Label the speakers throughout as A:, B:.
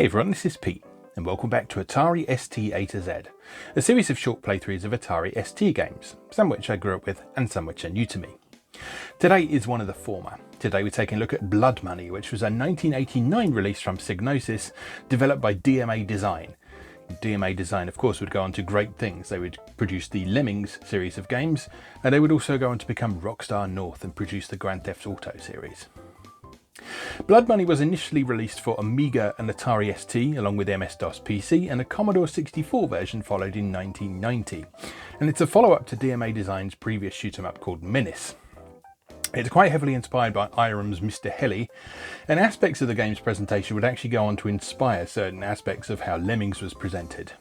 A: Hey everyone, this is Pete, and welcome back to Atari ST A to Z, a series of short playthroughs of Atari ST games, some which I grew up with and some which are new to me. Today is one of the former. Today we're taking a look at Blood Money, which was a 1989 release from Psygnosis, developed by DMA Design. DMA Design, of course, would go on to great things. They would produce the Lemmings series of games, and they would also go on to become Rockstar North and produce the Grand Theft Auto series. Blood Money was initially released for Amiga and Atari ST, along with MS-DOS PC, and a Commodore 64 version followed in 1990. And it's a follow-up to DMA Design's previous shoot-'em-up called Menace. It's quite heavily inspired by Irem's Mr. Heli, and aspects of the game's presentation would actually go on to inspire certain aspects of how Lemmings was presented.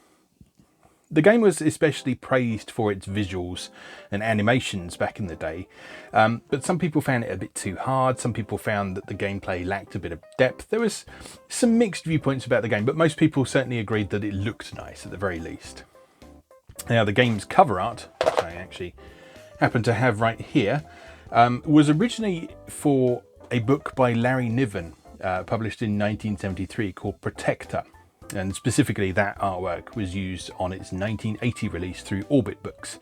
A: The game was especially praised for its visuals and animations back in the day, but some people found it a bit too hard. Some people found that the gameplay lacked a bit of depth. There was some mixed viewpoints about the game, but most people certainly agreed that it looked nice at the very least. Now, the game's cover art, which I actually happen to have right here, was originally for a book by Larry Niven, published in 1973, called Protector. And specifically that artwork was used on its 1980 release through Orbit Books.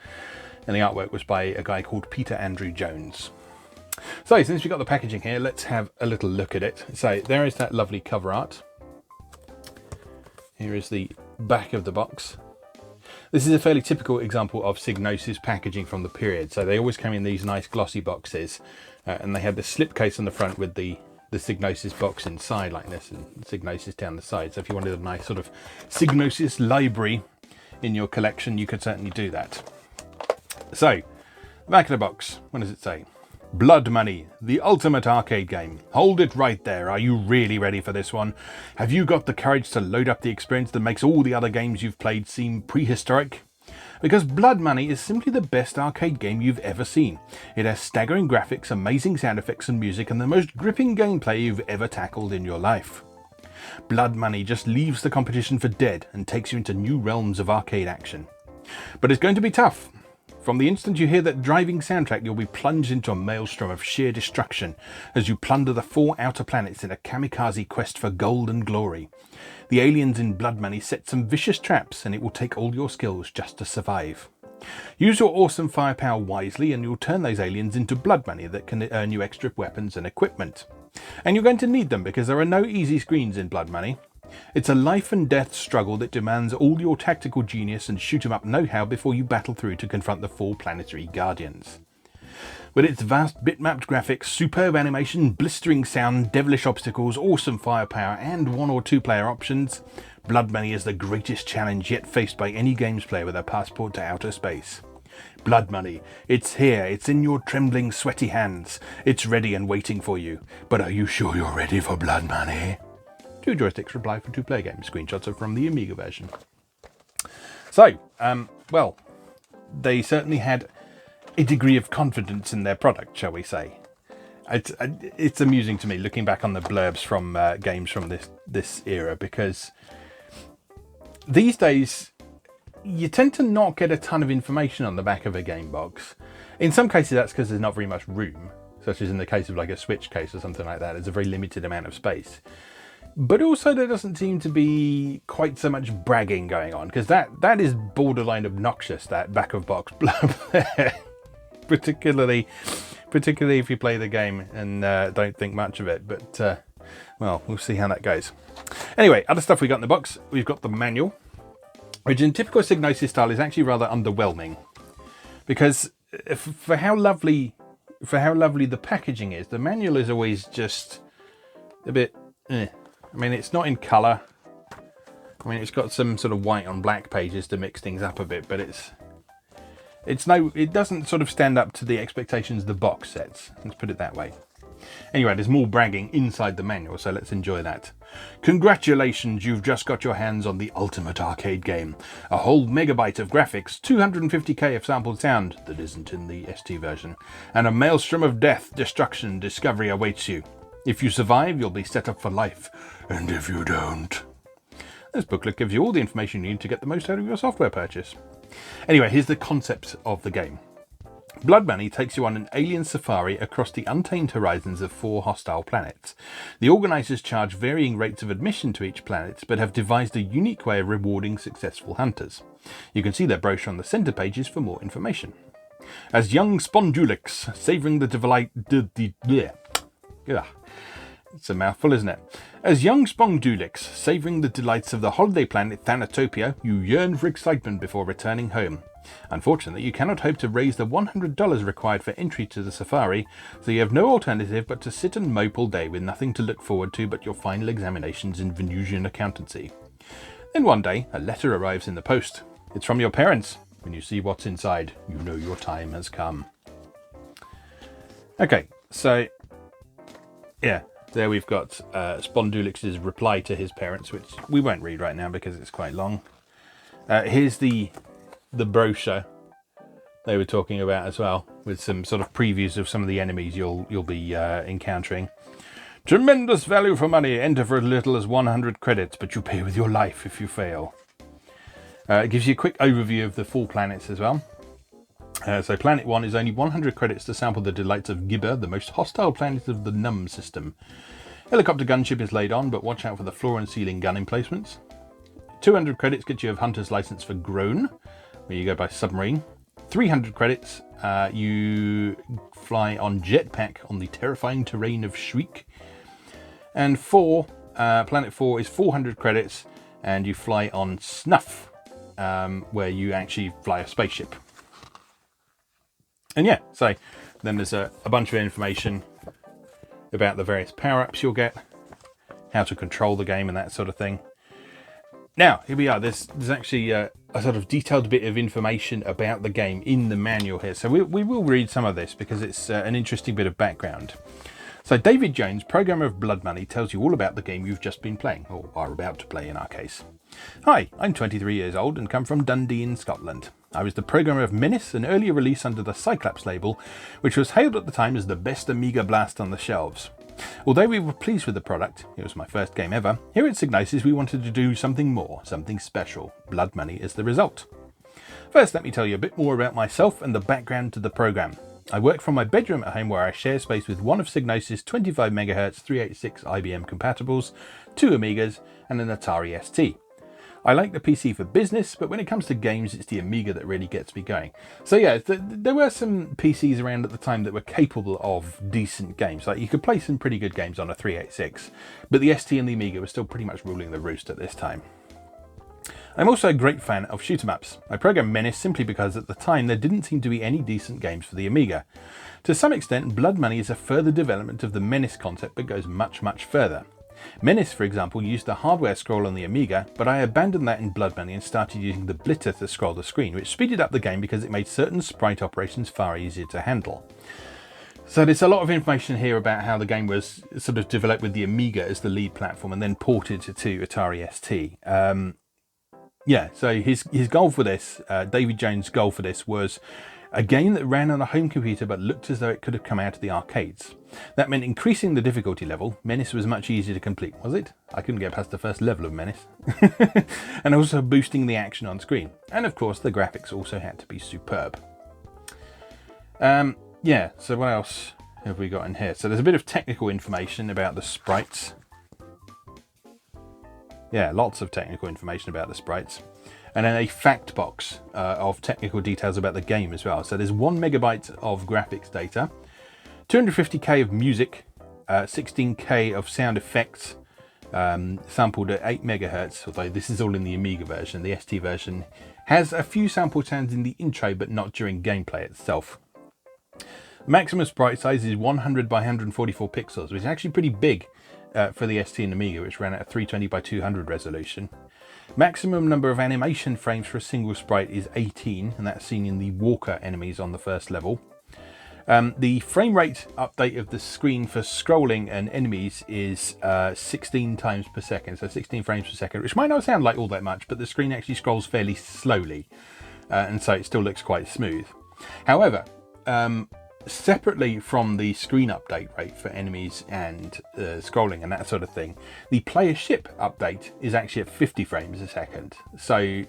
A: And the artwork was by a guy called Peter Andrew Jones. So since we've got the packaging here, let's have a little look at it. So there is that lovely cover art. Here is the back of the box. This is a fairly typical example of Psygnosis packaging from the period. So they always came in these nice glossy boxes, and they had the slipcase on the front with the Psygnosis box inside like this, and Psygnosis down the side. So if you wanted a nice sort of Psygnosis library in your collection, you could certainly do that. So, back of the box, what does it say? Blood Money, the ultimate arcade game. Hold it right there. Are you really ready for this one? Have you got the courage to load up the experience that makes all the other games you've played seem prehistoric? Because Blood Money is simply the best arcade game you've ever seen. It has staggering graphics, amazing sound effects and music, and the most gripping gameplay you've ever tackled in your life. Blood Money just leaves the competition for dead and takes you into new realms of arcade action. But it's going to be tough. From the instant you hear that driving soundtrack, you'll be plunged into a maelstrom of sheer destruction as you plunder the 4 outer planets in a kamikaze quest for gold and glory. The aliens in Blood Money set some vicious traps, and it will take all your skills just to survive. Use your awesome firepower wisely, and you'll turn those aliens into blood money that can earn you extra weapons and equipment. And you're going to need them, because there are no easy screens in Blood Money. It's a life and death struggle that demands all your tactical genius and shoot-'em-up know-how before you battle through to confront the 4 planetary guardians. With its vast bitmapped graphics, superb animation, blistering sound, devilish obstacles, awesome firepower, and 1 or 2 player options, Blood Money is the greatest challenge yet faced by any games player with a passport to outer space. Blood Money, it's here, it's in your trembling, sweaty hands. It's ready and waiting for you. But are you sure you're ready for Blood Money? 2 joysticks reply for 2-player games. Screenshots are from the Amiga version. So, well, they certainly had a degree of confidence in their product, shall we say. It's amusing to me looking back on the blurbs from games from this era, because these days you tend to not get a ton of information on the back of a game box. In some cases that's because there's not very much room, such as in the case of like a Switch case or something like that. There's a very limited amount of space. But also there doesn't seem to be quite so much bragging going on, because that is borderline obnoxious, that back of box blurb there. particularly if you play the game and don't think much of it. But well, we'll see how that goes. Anyway, other stuff we got in the box. We've got the manual, which in typical Psygnosis style is actually rather underwhelming, because for how lovely the packaging is, the manual is always just a bit I mean, it's not in colour. I mean, it's got some sort of white on black pages to mix things up a bit, but it doesn't sort of stand up to the expectations the box sets. Let's put it that way. Anyway, there's more bragging inside the manual, so let's enjoy that. Congratulations, you've just got your hands on the ultimate arcade game. A whole megabyte of graphics, 250k of sampled sound that isn't in the ST version, and a maelstrom of death, destruction, and discovery awaits you. If you survive, you'll be set up for life, and if you don't... This booklet gives you all the information you need to get the most out of your software purchase. Anyway, here's the concept of the game. Blood Money takes you on an alien safari across the untamed horizons of 4 hostile planets. The organisers charge varying rates of admission to each planet, but have devised a unique way of rewarding successful hunters. You can see their brochure on the centre pages for more information. As young Spondulix, savouring the delight... It's a mouthful, isn't it? As young Spondulix, savouring the delights of the holiday planet Thanatopia, you yearn for excitement before returning home. Unfortunately, you cannot hope to raise the $100 required for entry to the safari, so you have no alternative but to sit and mope all day with nothing to look forward to but your final examinations in Venusian accountancy. Then one day, a letter arrives in the post. It's from your parents. When you see what's inside, you know your time has come. Okay, so, yeah, there we've got Spondulix's reply to his parents, which we won't read right now because it's quite long. Here's the brochure they were talking about as well, with some sort of previews of some of the enemies you'll be encountering. Tremendous value for money. Enter for as little as 100 credits, but you pay with your life if you fail. It gives you a quick overview of the 4 planets as well. So Planet 1 is only 100 credits to sample the delights of Gibber, the most hostile planet of the Num system. Helicopter gunship is laid on, but watch out for the floor and ceiling gun emplacements. 200 credits get you a hunter's license for Groan, where you go by submarine. 300 credits, you fly on jetpack on the terrifying terrain of Shriek. And Planet 4 is 400 credits, and you fly on Snuff, where you actually fly a spaceship. And yeah, so then there's a bunch of information about the various power-ups you'll get, how to control the game and that sort of thing. Now, here we are. There's actually a sort of detailed bit of information about the game in the manual here. So we will read some of this because it's an interesting bit of background. So David Jones, programmer of Blood Money, tells you all about the game you've just been playing, or are about to play in our case. Hi, I'm 23 years old and come from Dundee in Scotland. I was the programmer of Menace, an earlier release under the Cyclops label, which was hailed at the time as the best Amiga blast on the shelves. Although we were pleased with the product, it was my first game ever, here at Psygnosis we wanted to do something more, something special. Blood Money is the result. First, let me tell you a bit more about myself and the background to the program. I work from my bedroom at home where I share space with one of Psygnosis' 25MHz 386 IBM compatibles, 2 Amigas and an Atari ST. I like the PC for business, but when it comes to games, it's the Amiga that really gets me going. So yeah, there were some PCs around at the time that were capable of decent games. Like you could play some pretty good games on a 386, but the ST and the Amiga were still pretty much ruling the roost at this time. I'm also a great fan of shoot 'em ups. I programmed Menace simply because at the time there didn't seem to be any decent games for the Amiga. To some extent, Blood Money is a further development of the Menace concept but goes much, much further. Menace, for example, used the hardware scroll on the Amiga, but I abandoned that in Blood Money and started using the blitter to scroll the screen, which speeded up the game because it made certain sprite operations far easier to handle. So there's a lot of information here about how the game was sort of developed with the Amiga as the lead platform and then ported to Atari ST. Yeah, so his goal for this, David Jones' goal for this, was a game that ran on a home computer but looked as though it could have come out of the arcades. That meant increasing the difficulty level. Menace was much easier to complete, was it? I couldn't get past the first level of Menace. And also boosting the action on screen. And of course the graphics also had to be superb. Yeah, so what else have we got in here? So there's a bit of technical information about the sprites. Yeah, lots of technical information about the sprites. And then a fact box of technical details about the game as well. So there's 1 megabyte of graphics data, 250k of music, 16k of sound effects, sampled at 8 megahertz, although this is all in the Amiga version. The ST version has a few sample sounds in the intro, but not during gameplay itself. Maximum sprite size is 100 by 144 pixels, which is actually pretty big for the ST and Amiga, which ran at a 320 by 200 resolution. Maximum number of animation frames for a single sprite is 18, and that's seen in the walker enemies on the first level. The frame rate update of the screen for scrolling and enemies is 16 times per second, so 16 frames per second, which might not sound like all that much, but the screen actually scrolls fairly slowly, and so it still looks quite smooth. However, separately from the screen update rate for enemies and scrolling and that sort of thing, the player ship update is actually at 50 frames a second. So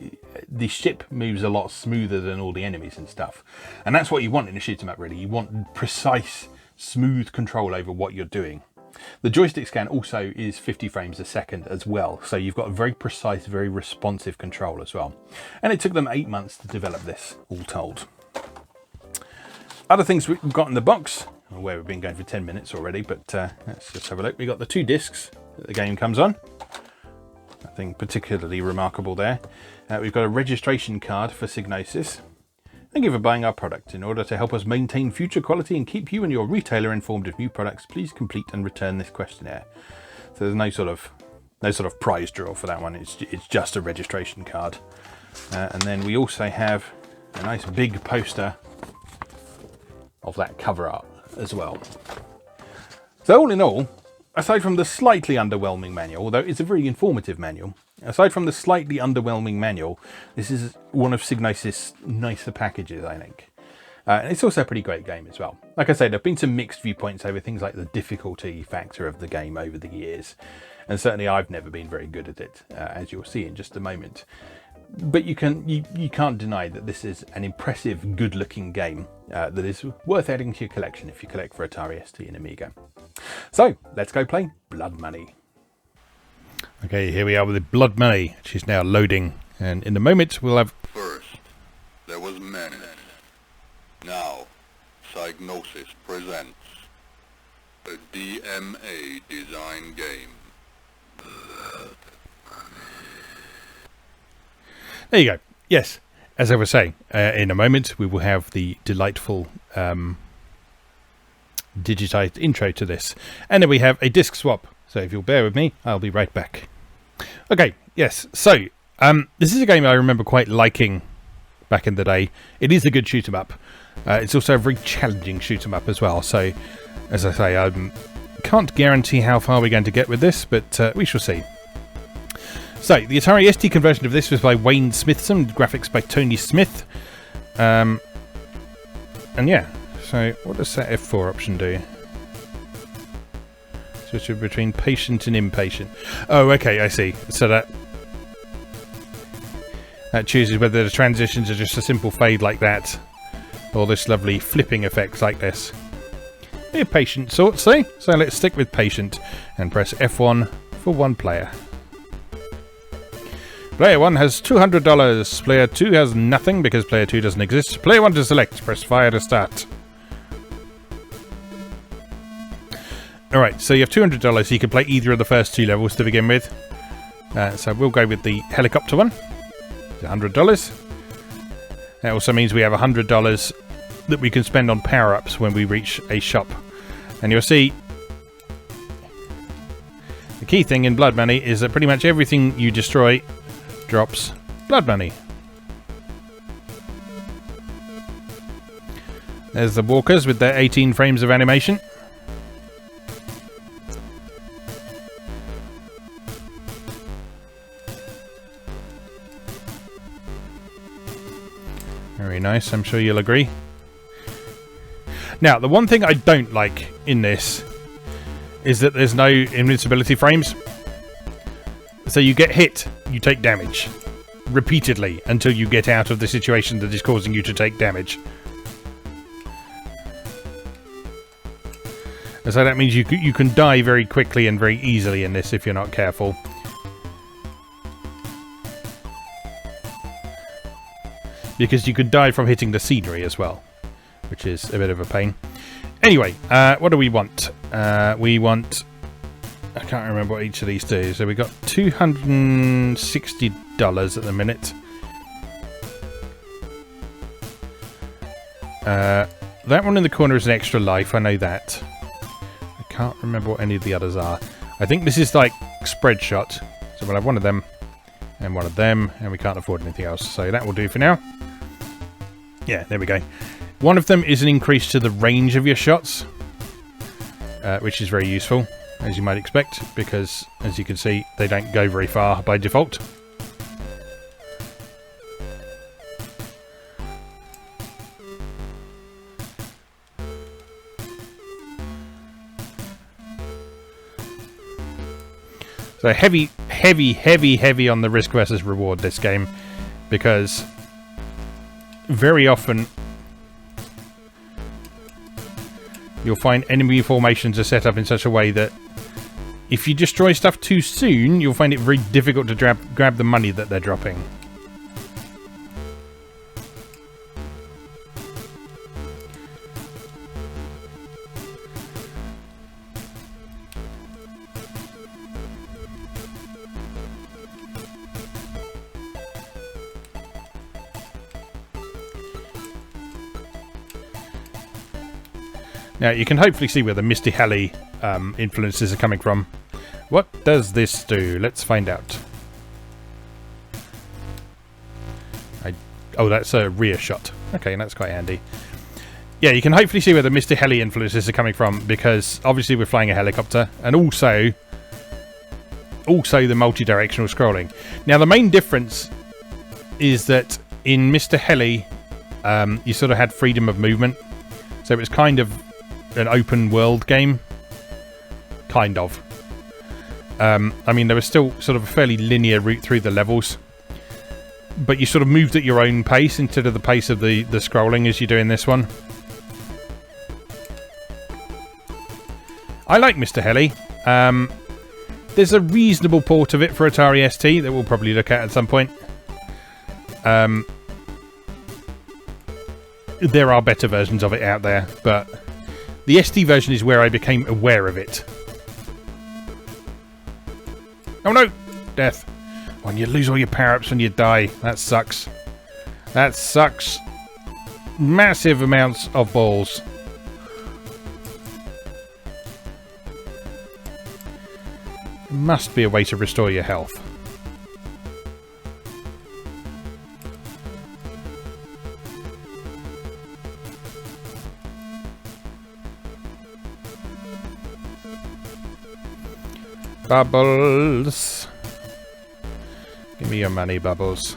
A: the ship moves a lot smoother than all the enemies and stuff. And that's what you want in a shoot 'em up, really. You want precise, smooth control over what you're doing. The joystick scan also is 50 frames a second as well. So you've got a very precise, very responsive control as well. And it took them 8 months to develop this, all told. Other things we've got in the box, where we've been going for 10 minutes already, but let's just have a look. We've got the 2 discs that the game comes on. Nothing particularly remarkable there. We've got a registration card for Psygnosis. Thank you for buying our product. In order to help us maintain future quality and keep you and your retailer informed of new products, please complete and return this questionnaire. So there's no sort of prize draw for that one. It's just a registration card. And then we also have a nice big poster of that cover art as well. So all in all, aside from the slightly underwhelming manual, although it's a very informative manual, aside from the slightly underwhelming manual, this is one of Psygnosis' nicer packages, I think. And it's also a pretty great game as well. Like I said, there have been some mixed viewpoints over things like the difficulty factor of the game over the years. And certainly I've never been very good at it, as you'll see in just a moment. But you can't deny that this is an impressive, good-looking game that is worth adding to your collection if you collect for Atari ST and Amiga. So, let's go play Blood Money. Okay, here we are with the Blood Money, which is now loading. And in a moment, we'll have...
B: First, there was Menace. Now, Psygnosis presents a DMA Design game.
A: There you go. Yes, as I was saying, in a moment we will have the delightful digitized intro to this. And then we have a disc swap. So if you'll bear with me, I'll be right back. Okay, yes. So this is a game I remember quite liking back in the day. It is a good shoot 'em up. It's also a very challenging shoot 'em up as well. So as I say, I can't guarantee how far we're going to get with this, but we shall see. So, the Atari ST conversion of this was by Wayne Smithson, graphics by Tony Smith. And yeah, so what does that F4 option do? Switch between patient and impatient. Oh, okay, I see. So that chooses whether the transitions are just a simple fade like that, or this lovely flipping effect like this. A patient sort, see? So let's stick with patient and press F1 for one player. Player 1 has $200. Player 2 has nothing because player 2 doesn't exist. Player 1 to select. Press fire to start. Alright, so you have $200, so you can play either of the first 2 levels to begin with. So we'll go with the helicopter one. It's $100. That also means we have $100 that we can spend on power-ups when we reach a shop. And you'll see the key thing in Blood Money is that pretty much everything you destroy drops blood money. There's the walkers with their 18 frames of animation. Very nice, I'm sure you'll agree. Now, the one thing I don't like in this is that there's no invincibility frames. So you get hit, you take damage repeatedly until you get out of the situation that is causing you to take damage. And so that means you can die very quickly and very easily in this if you're not careful. Because you can die from hitting the scenery as well, which is a bit of a pain. Anyway, what do we want? We want... I can't remember what each of these do. So we got $260 at the minute. That one in the corner is an extra life, I know that. I can't remember what any of the others are. I think this is like spread shot. So we'll have one of them and one of them, and we can't afford anything else. So that will do for now. Yeah, there we go. One of them is an increase to the range of your shots, which is very useful, as you might expect, because, as you can see, they don't go very far by default. So heavy, heavy, heavy, heavy on the risk versus reward this game, because very often you'll find enemy formations are set up in such a way that if you destroy stuff too soon, you'll find it very difficult to grab the money that they're dropping. Now, you can hopefully see where the Misty Heli influences are coming from. What does this do? Let's find out. Oh, that's a rear shot. Okay, that's quite handy. Yeah, you can hopefully see where the Misty Heli influences are coming from, because obviously we're flying a helicopter, and also the multi-directional scrolling. Now, the main difference is that in Mr. Heli, you sort of had freedom of movement, so it was kind of an open world game, kind of. I mean, there was still sort of a fairly linear route through the levels, but you sort of moved at your own pace instead of the pace of the scrolling as you do in this one. I like Mr. Heli. There's a reasonable port of it for Atari ST that we'll probably look at some point. There are better versions of it out there, but the ST version is where I became aware of it. Oh no! Death. When you lose all your power-ups when you die. That sucks. That sucks. Massive amounts of balls. Must be a way to restore your health. Bubbles. Give me your money, Bubbles.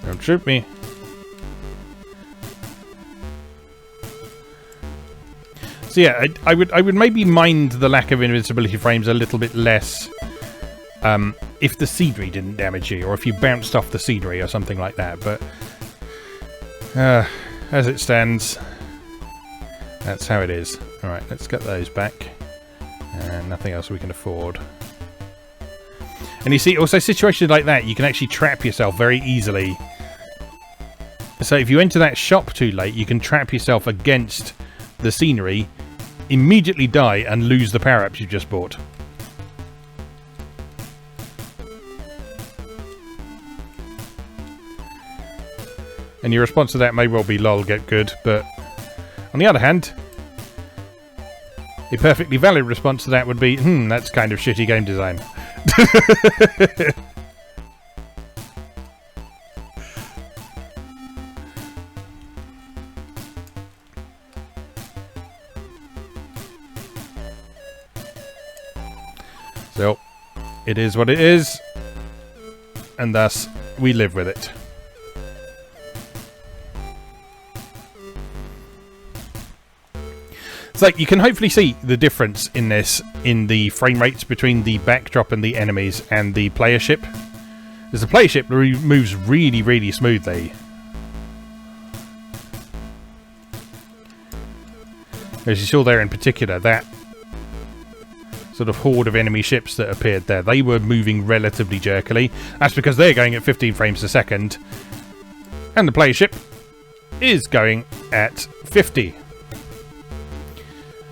A: Don't shoot me. So yeah, I would maybe mind the lack of invincibility frames a little bit less if the scenery didn't damage you, or if you bounced off the scenery or something like that. But as it stands, that's how it is. Alright, let's get those back. And nothing else we can afford. And you see, also situations like that, you can actually trap yourself very easily. So if you enter that shop too late, you can trap yourself against the scenery, immediately die, and lose the power-ups you've just bought. And your response to that may well be lol, get good, but on the other hand, a perfectly valid response to that would be, that's kind of shitty game design. So, it is what it is, and thus we live with it. So you can hopefully see the difference in this, in the frame rates between the backdrop and the enemies and the player ship. As the player ship moves really, really smoothly. As you saw there in particular, that sort of horde of enemy ships that appeared there, they were moving relatively jerkily. That's because they're going at 15 frames a second. And the player ship is going at 50.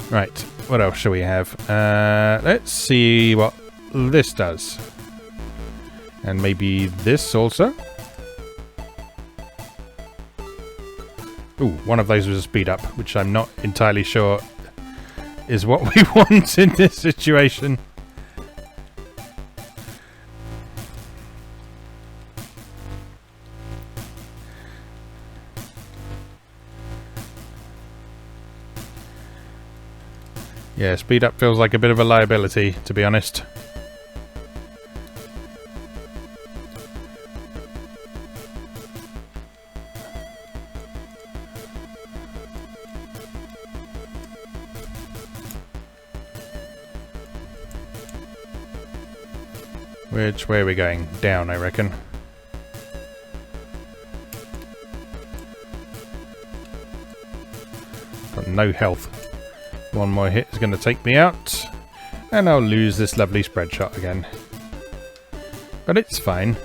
A: Right, what else shall we have? Let's see what this does. And maybe this also. Ooh, one of those was a speed up, which I'm not entirely sure is what we want in this situation. Yeah, speed up feels like a bit of a liability, to be honest. Which way are we going? Down, I reckon. Got no health. One more hit is going to take me out. And I'll lose this lovely spread shot again. But it's fine.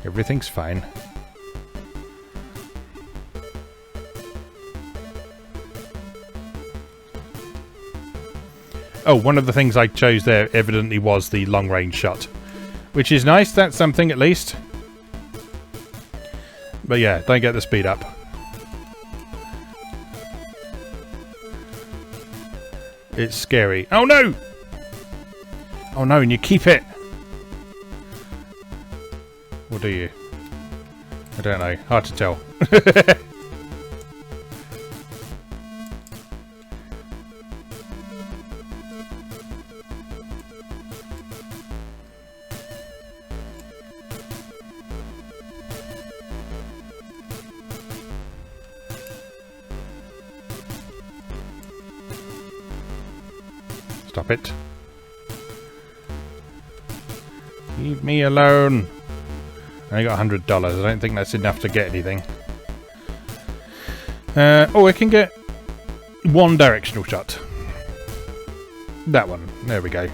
A: Everything's fine. Oh, one of the things I chose there evidently was the long-range shot. Which is nice, that's something at least. But yeah, don't get the speed up. It's scary. Oh no! Oh no, and you keep it! Or do you? I don't know. Hard to tell. Stop it. Leave me alone. I only got $100. I don't think that's enough to get anything. Oh, I can get one directional shot. That one. There we go.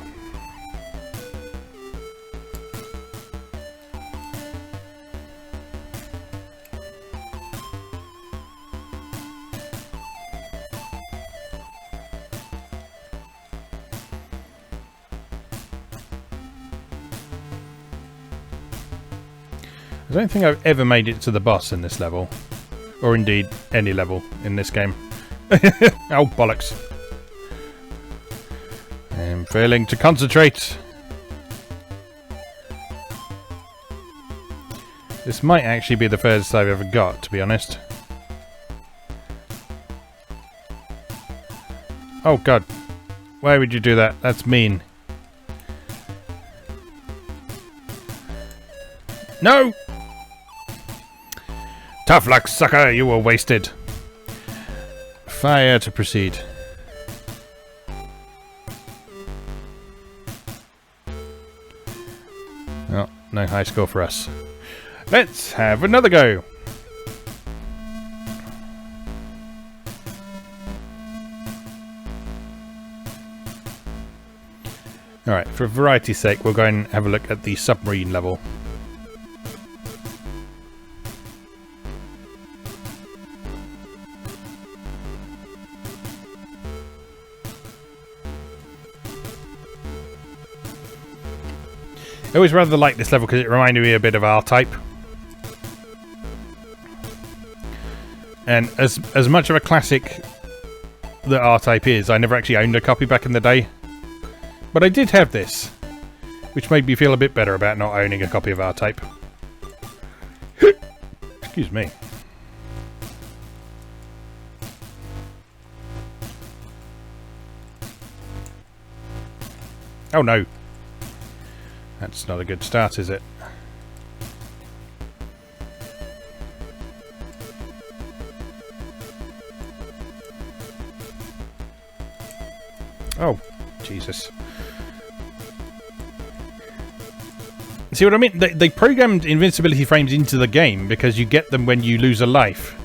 A: I don't think I've ever made it to the boss in this level. Or indeed, any level in this game. Oh, bollocks. I'm failing to concentrate. This might actually be the furthest I've ever got, to be honest. Oh, God. Why would you do that? That's mean. No! Tough luck, sucker! You were wasted. Fire to proceed. Oh, no high score for us. Let's have another go. Alright, for variety's sake, we'll go and have a look at the submarine level. I always rather like this level because it reminded me a bit of R-Type. And as much of a classic that R-Type is, I never actually owned a copy back in the day. But I did have this, which made me feel a bit better about not owning a copy of R-Type. Excuse me. Oh no. That's not a good start, is it? Oh, Jesus. See what I mean? They programmed invincibility frames into the game because you get them when you lose a life.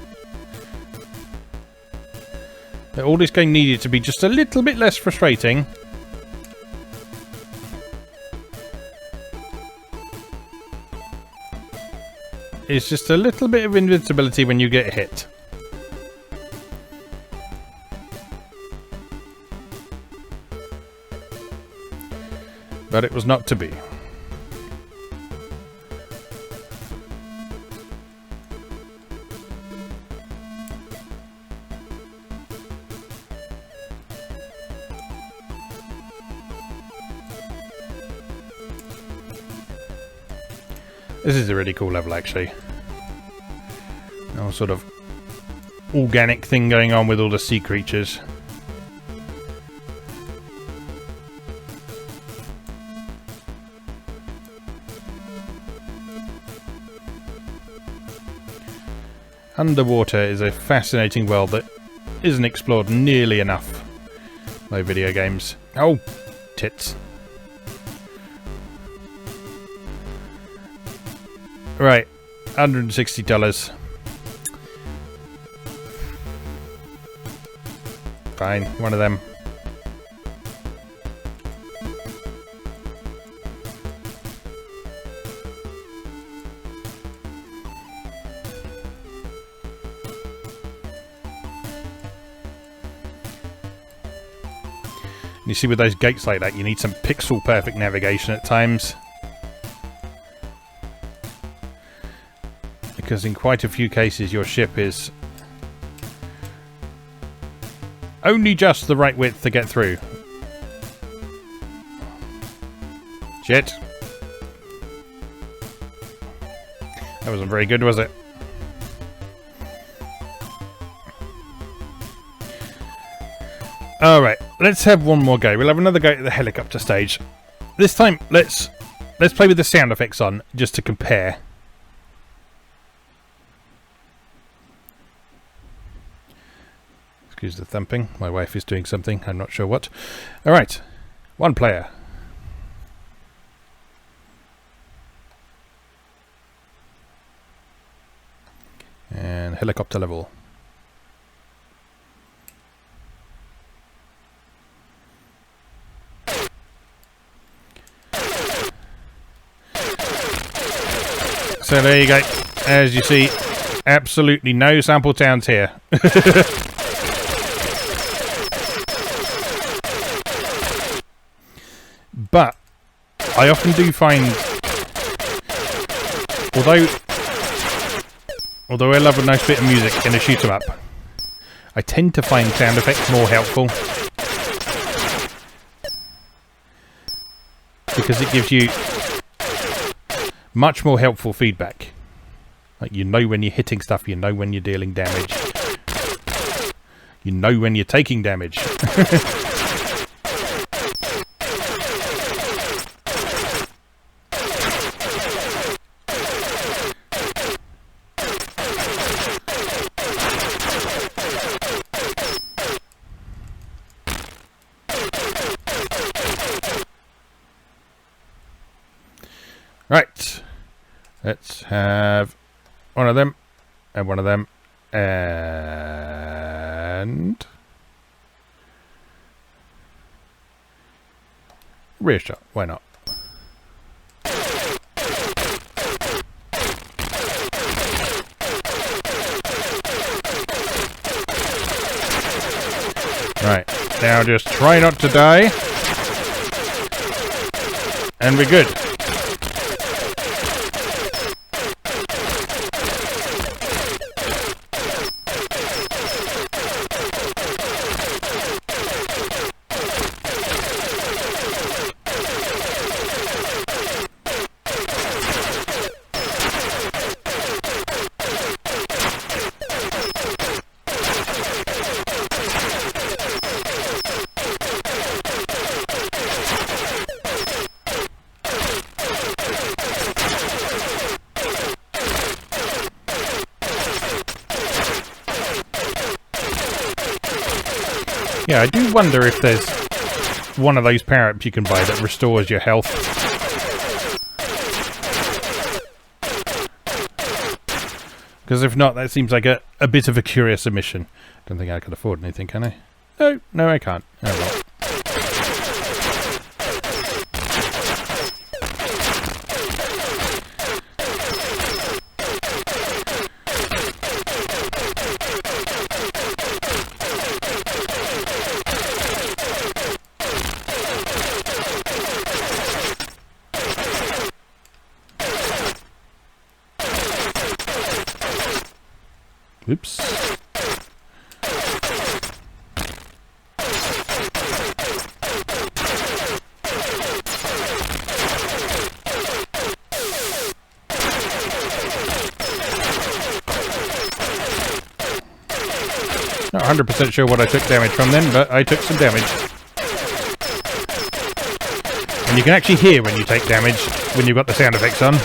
A: But all this game needed to be just a little bit less frustrating. It's just a little bit of invincibility when you get hit. But it was not to be. This is a really cool level, actually. All sort of organic thing going on with all the sea creatures. Underwater is a fascinating world that isn't explored nearly enough by video games. Oh, tits. Right, $160. Fine, one of them. You see, with those gates like that, you need some pixel perfect navigation at times. Because in quite a few cases your ship is only just the right width to get through. Shit. That wasn't very good, was it? Alright, let's have one more go. We'll have another go at the helicopter stage. This time, let's play with the sound effects on, just to compare. Excuse the thumping. My wife is doing something. I'm not sure what. Alright. One player. And helicopter level. So there you go. As you see, absolutely no sample towns here. But I often do find, although I love a nice bit of music in a shoot 'em up, I tend to find sound effects more helpful because it gives you much more helpful feedback. Like, you know when you're hitting stuff, you know when you're dealing damage, you know when you're taking damage. Right, let's have one of them, and one of them, and rear shot, why not? Right, now just try not to die, and we're good. Yeah, I do wonder if there's one of those power-ups you can buy that restores your health. Because if not, that seems like a bit of a curious omission. Don't think I can afford anything, can I? No, no I can't. Oh well. Oops. Not 100% sure what I took damage from then, but I took some damage. And you can actually hear when you take damage when you've got the sound effects on.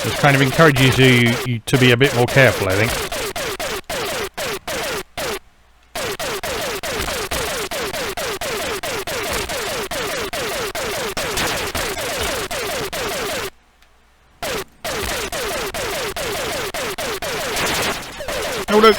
A: Which kind of encourages you to be a bit more careful, I think. Oh no!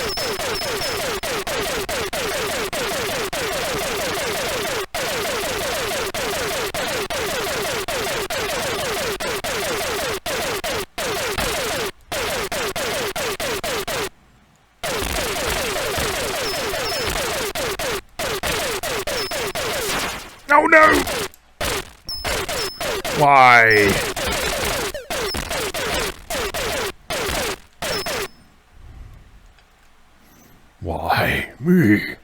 A: Oh no! Why? Why me?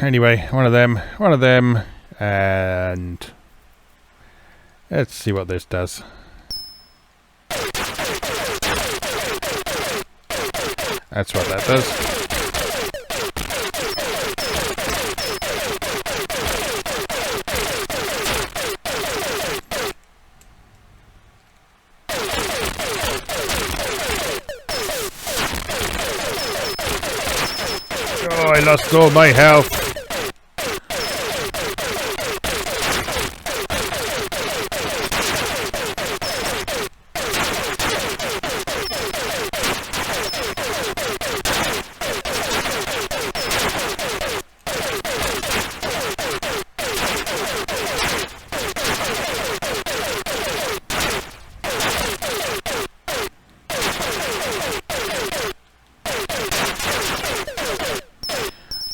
A: Anyway, one of them, and let's see what this does. That's what that does. Oh, I lost all my health.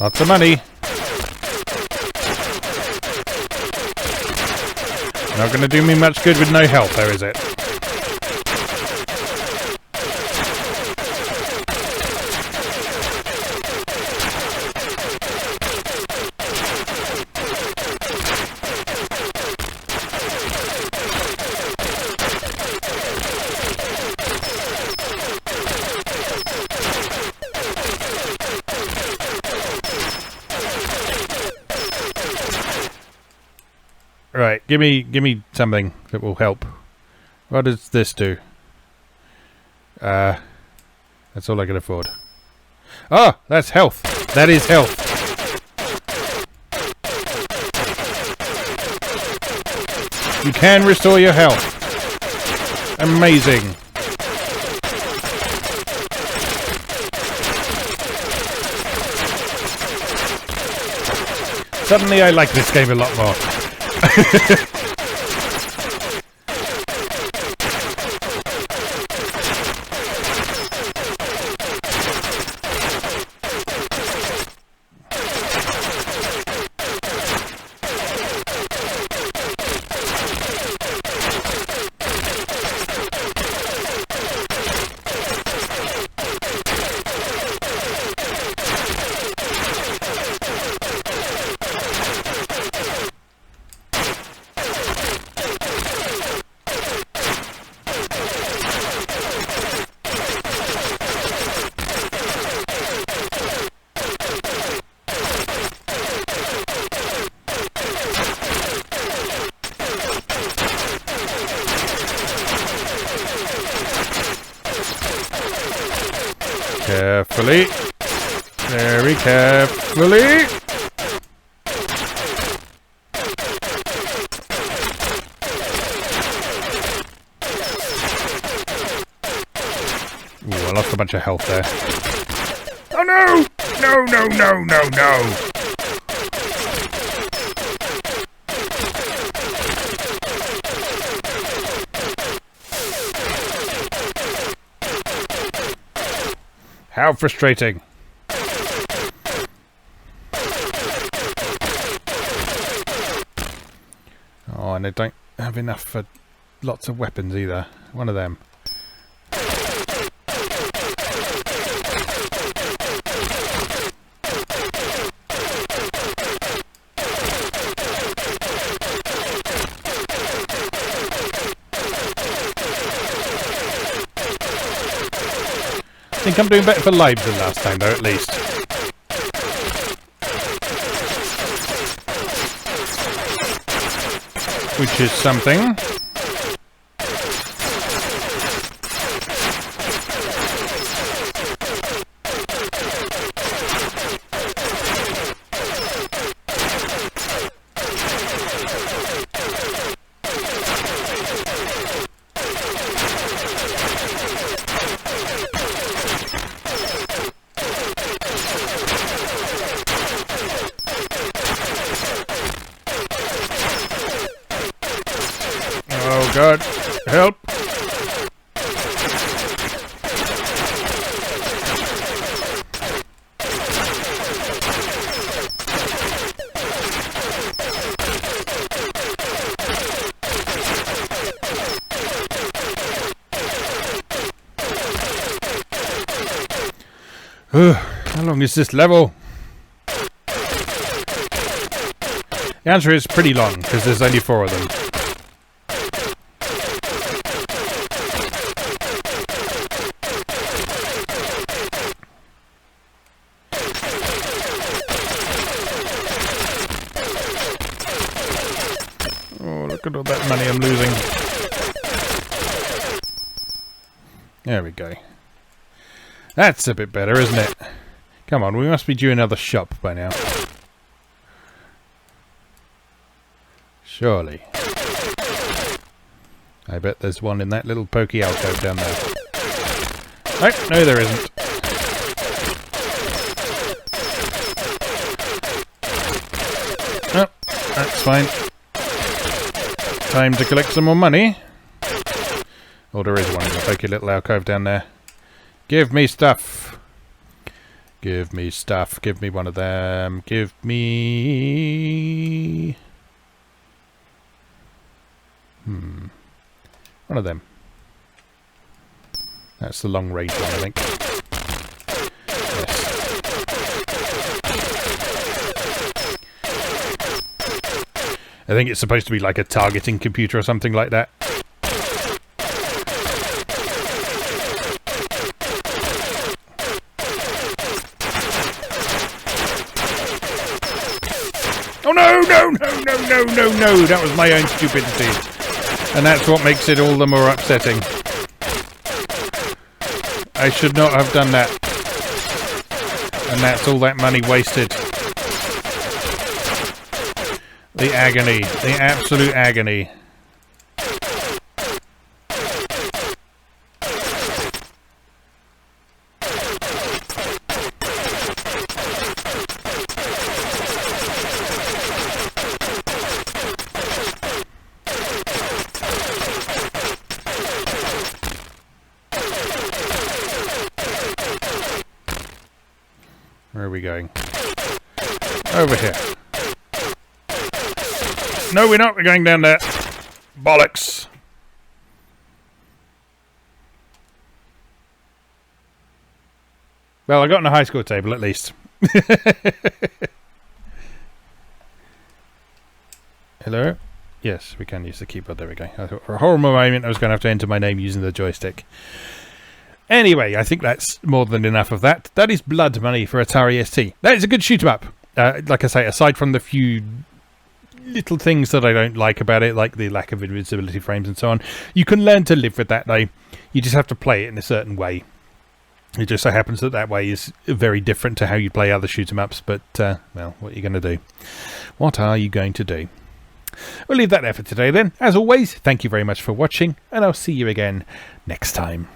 A: Lots of money. Not going to do me much good with no health, though, is it? Right, give me something that will help. What does this do? That's all I can afford. Ah, that's health. That is health. You can restore your health. Amazing. Suddenly I like this game a lot more. Carefully. Very carefully. Ooh, I lost a bunch of health there. Oh no! No, no, no, no, no! How frustrating. Oh, and I don't have enough for lots of weapons either. One of them. I think I'm doing better for lives than last time, though, at least. Which is something. Oh god, help! How long is this level? The answer is pretty long, because there's only 4 of them. Oh, look at all that money I'm losing. There we go. That's a bit better, isn't it? Come on, we must be due another shop by now. Surely. I bet there's one in that little pokey alcove down there. Nope, no there isn't. Oh, that's fine. Time to collect some more money. Oh, there is one in the pokey little alcove down there. Give me stuff. Give me stuff. Give me one of them. Give me... one of them. That's the long range one, I think. Yes. I think it's supposed to be like a targeting computer or something like that. Oh no, no, no, no, no, no, no! That was my own stupidity. And that's what makes it all the more upsetting. I should not have done that. And that's all that money wasted. The agony. The absolute agony. Where are we going? Over here. No, we're not. We're going down there. Bollocks. Well, I got on a high score table at least. Hello? Yes, we can use the keyboard. There we go. I thought for a horrible moment I was going to have to enter my name using the joystick. Anyway, I think that's more than enough of that. That is blood money for Atari ST. That is a good shoot-'em-up. Like I say, aside from the few little things that I don't like about it, like the lack of invincibility frames and so on, you can learn to live with that, though. You just have to play it in a certain way. It just so happens that that way is very different to how you play other shoot-'em-ups, but, well, what are you going to do? What are you going to do? We'll leave that there for today, then. As always, thank you very much for watching, and I'll see you again next time.